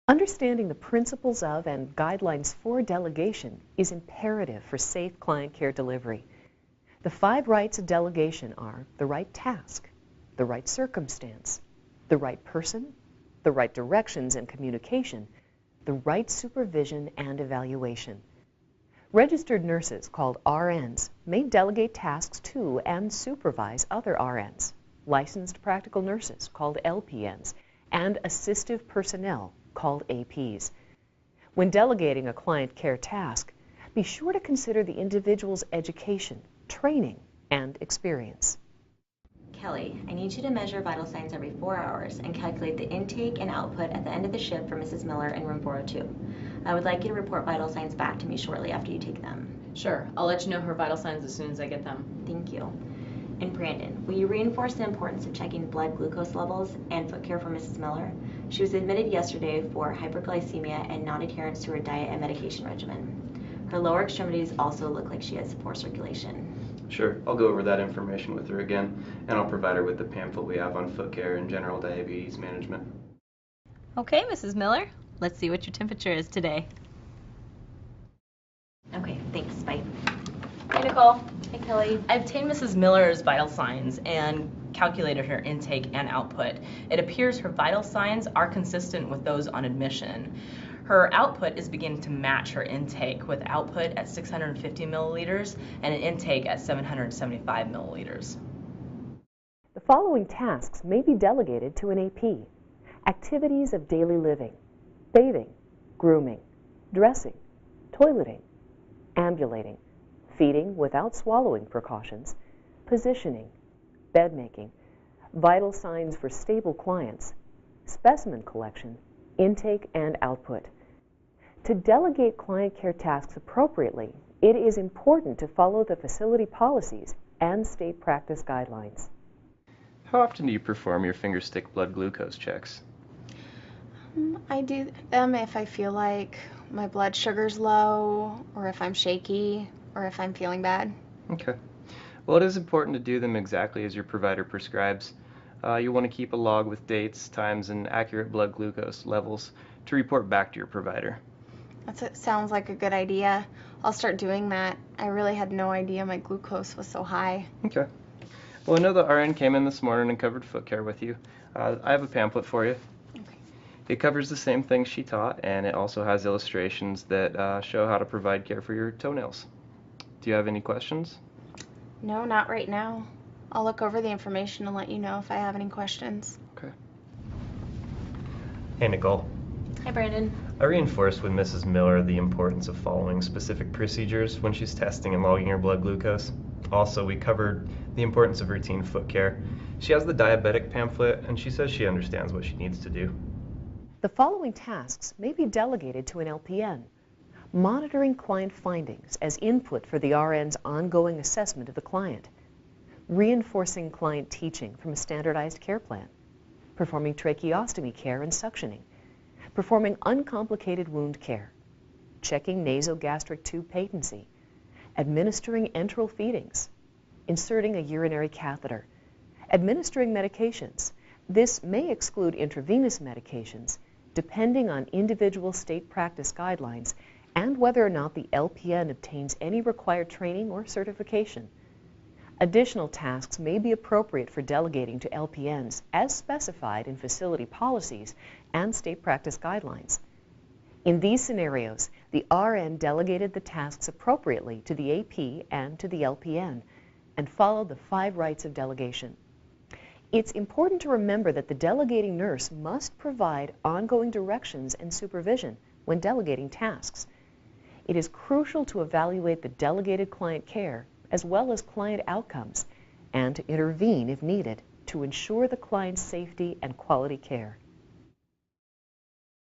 Understanding the principles of and guidelines for delegation is imperative for safe client care delivery. The 5 rights of delegation are the right task, the right circumstance, the right person, the right directions and communication, the right supervision and evaluation. Registered nurses, called RNs, may delegate tasks to and supervise other RNs. Licensed practical nurses, called LPNs, and assistive personnel, called APs. When delegating a client care task, be sure to consider the individual's education, training, and experience. Kelly, I need you to measure vital signs every 4 hours and calculate the intake and output at the end of the shift for Mrs. Miller in room 402. I would like you to report vital signs back to me shortly after you take them. Sure, I'll let you know her vital signs as soon as I get them. Thank you. And Brandon, will you reinforce the importance of checking blood glucose levels and foot care for Mrs. Miller? She was admitted yesterday for hyperglycemia and non-adherence to her diet and medication regimen. Her lower extremities also look like she has poor circulation. Sure, I'll go over that information with her again, and I'll provide her with the pamphlet we have on foot care and general diabetes management. Okay, Mrs. Miller, let's see what your temperature is today. Okay, thanks, bye. Hey, Nicole. Hi, Kelly. I obtained Mrs. Miller's vital signs and calculated her intake and output. It appears her vital signs are consistent with those on admission. Her output is beginning to match her intake, with output at 650 milliliters and an intake at 775 milliliters. The following tasks may be delegated to an AP. Activities of daily living: bathing, grooming, dressing, toileting, ambulating, feeding without swallowing precautions, positioning, bed making, vital signs for stable clients, specimen collection, intake and output. To delegate client care tasks appropriately, it is important to follow the facility policies and state practice guidelines. How often do you perform your finger stick blood glucose checks? I do them if I feel like my blood sugar's low, or if I'm shaky, or if I'm feeling bad. Okay. Well, it is important to do them exactly as your provider prescribes. You'll want to keep a log with dates, times, and accurate blood glucose levels to report back to your provider. That sounds like a good idea. I'll start doing that. I really had no idea my glucose was so high. Okay. Well, I know the RN came in this morning and covered foot care with you. I have a pamphlet for you. Okay. It covers the same things she taught, and it also has illustrations that show how to provide care for your toenails. Do you have any questions? No, not right now. I'll look over the information and let you know if I have any questions. Okay. Hey, Nicole. Hi, Brandon. I reinforced with Mrs. Miller the importance of following specific procedures when she's testing and logging her blood glucose. Also, we covered the importance of routine foot care. She has the diabetic pamphlet, and she says she understands what she needs to do. The following tasks may be delegated to an LPN. Monitoring client findings as input for the RN's ongoing assessment of the client. Reinforcing client teaching from a standardized care plan. Performing tracheostomy care and suctioning. Performing uncomplicated wound care. Checking nasogastric tube patency. Administering enteral feedings. Inserting a urinary catheter. Administering medications. This may exclude intravenous medications, depending on individual state practice guidelines and whether or not the LPN obtains any required training or certification. Additional tasks may be appropriate for delegating to LPNs as specified in facility policies and state practice guidelines. In these scenarios, the RN delegated the tasks appropriately to the AP and to the LPN and followed the 5 rights of delegation. It's important to remember that the delegating nurse must provide ongoing directions and supervision when delegating tasks. It is crucial to evaluate the delegated client care as well as client outcomes and to intervene if needed to ensure the client's safety and quality care.